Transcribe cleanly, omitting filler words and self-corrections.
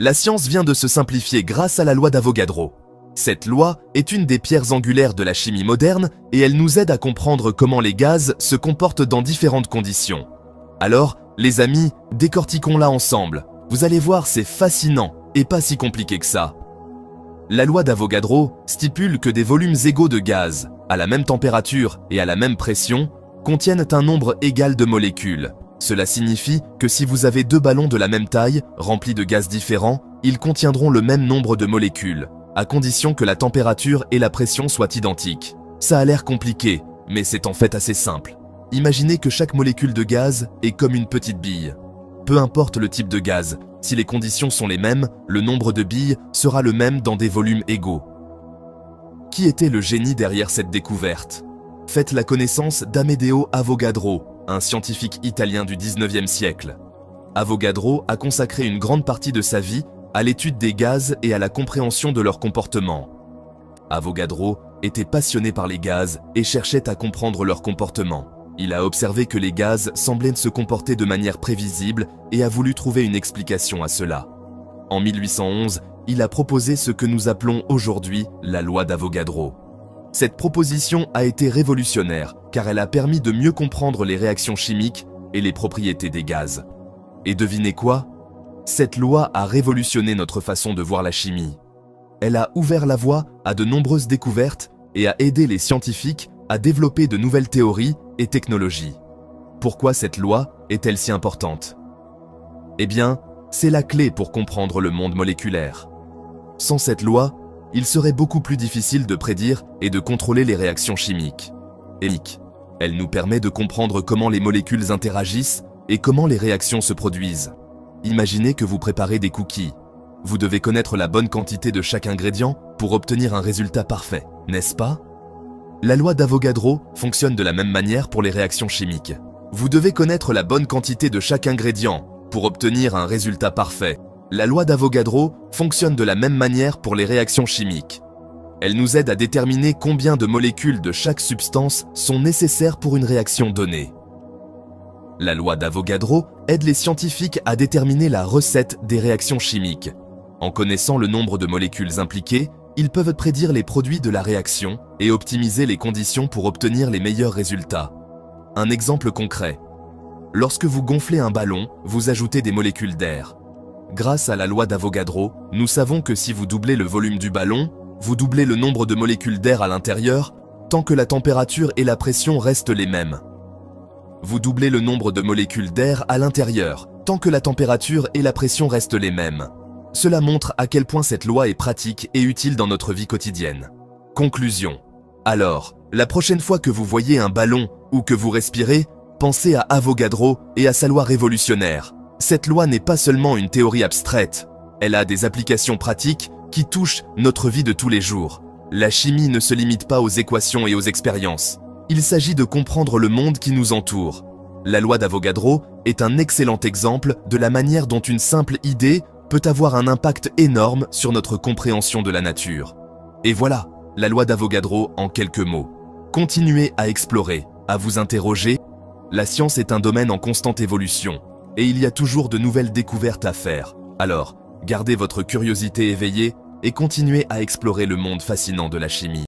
La science vient de se simplifier grâce à la loi d'Avogadro. Cette loi est une des pierres angulaires de la chimie moderne et elle nous aide à comprendre comment les gaz se comportent dans différentes conditions. Alors, les amis, décortiquons-la ensemble. Vous allez voir, c'est fascinant et pas si compliqué que ça. La loi d'Avogadro stipule que des volumes égaux de gaz, à la même température et à la même pression, contiennent un nombre égal de molécules. Cela signifie que si vous avez deux ballons de la même taille, remplis de gaz différents, ils contiendront le même nombre de molécules, à condition que la température et la pression soient identiques. Ça a l'air compliqué, mais c'est en fait assez simple. Imaginez que chaque molécule de gaz est comme une petite bille. Peu importe le type de gaz, si les conditions sont les mêmes, le nombre de billes sera le même dans des volumes égaux. Qui était le génie derrière cette découverte? Faites la connaissance d'Amedeo Avogadro, un scientifique italien du 19e siècle. Avogadro a consacré une grande partie de sa vie à l'étude des gaz et à la compréhension de leur comportement. Avogadro était passionné par les gaz et cherchait à comprendre leur comportement. Il a observé que les gaz semblaient se comporter de manière prévisible et a voulu trouver une explication à cela. En 1811, il a proposé ce que nous appelons aujourd'hui la loi d'Avogadro. Cette proposition a été révolutionnaire car elle a permis de mieux comprendre les réactions chimiques et les propriétés des gaz. Et devinez quoi? Cette loi a révolutionné notre façon de voir la chimie. Elle a ouvert la voie à de nombreuses découvertes et a aidé les scientifiques à développer de nouvelles théories et technologies. Pourquoi cette loi est-elle si importante? Eh bien, c'est la clé pour comprendre le monde moléculaire. Sans cette loi, il serait beaucoup plus difficile de prédire et de contrôler les réactions chimiques. Elle nous permet de comprendre comment les molécules interagissent et comment les réactions se produisent. Imaginez que vous préparez des cookies. Vous devez connaître la bonne quantité de chaque ingrédient pour obtenir un résultat parfait, n'est-ce pas? La loi d'Avogadro fonctionne de la même manière pour les réactions chimiques. Vous devez connaître la bonne quantité de chaque ingrédient pour obtenir un résultat parfait. La loi d'Avogadro fonctionne de la même manière pour les réactions chimiques. Elle nous aide à déterminer combien de molécules de chaque substance sont nécessaires pour une réaction donnée. La loi d'Avogadro aide les scientifiques à déterminer la recette des réactions chimiques. En connaissant le nombre de molécules impliquées, ils peuvent prédire les produits de la réaction et optimiser les conditions pour obtenir les meilleurs résultats. Un exemple concret. Lorsque vous gonflez un ballon, vous ajoutez des molécules d'air. Grâce à la loi d'Avogadro, nous savons que si vous doublez le volume du ballon, vous doublez le nombre de molécules d'air à l'intérieur tant que la température et la pression restent les mêmes. Vous doublez le nombre de molécules d'air à l'intérieur tant que la température et la pression restent les mêmes. Cela montre à quel point cette loi est pratique et utile dans notre vie quotidienne. Conclusion. Alors, la prochaine fois que vous voyez un ballon ou que vous respirez, pensez à Avogadro et à sa loi révolutionnaire. Cette loi n'est pas seulement une théorie abstraite, elle a des applications pratiques qui touchent notre vie de tous les jours. La chimie ne se limite pas aux équations et aux expériences. Il s'agit de comprendre le monde qui nous entoure. La loi d'Avogadro est un excellent exemple de la manière dont une simple idée peut avoir un impact énorme sur notre compréhension de la nature. Et voilà, la loi d'Avogadro en quelques mots. Continuez à explorer, à vous interroger. La science est un domaine en constante évolution, et il y a toujours de nouvelles découvertes à faire. Alors, gardez votre curiosité éveillée et continuez à explorer le monde fascinant de la chimie.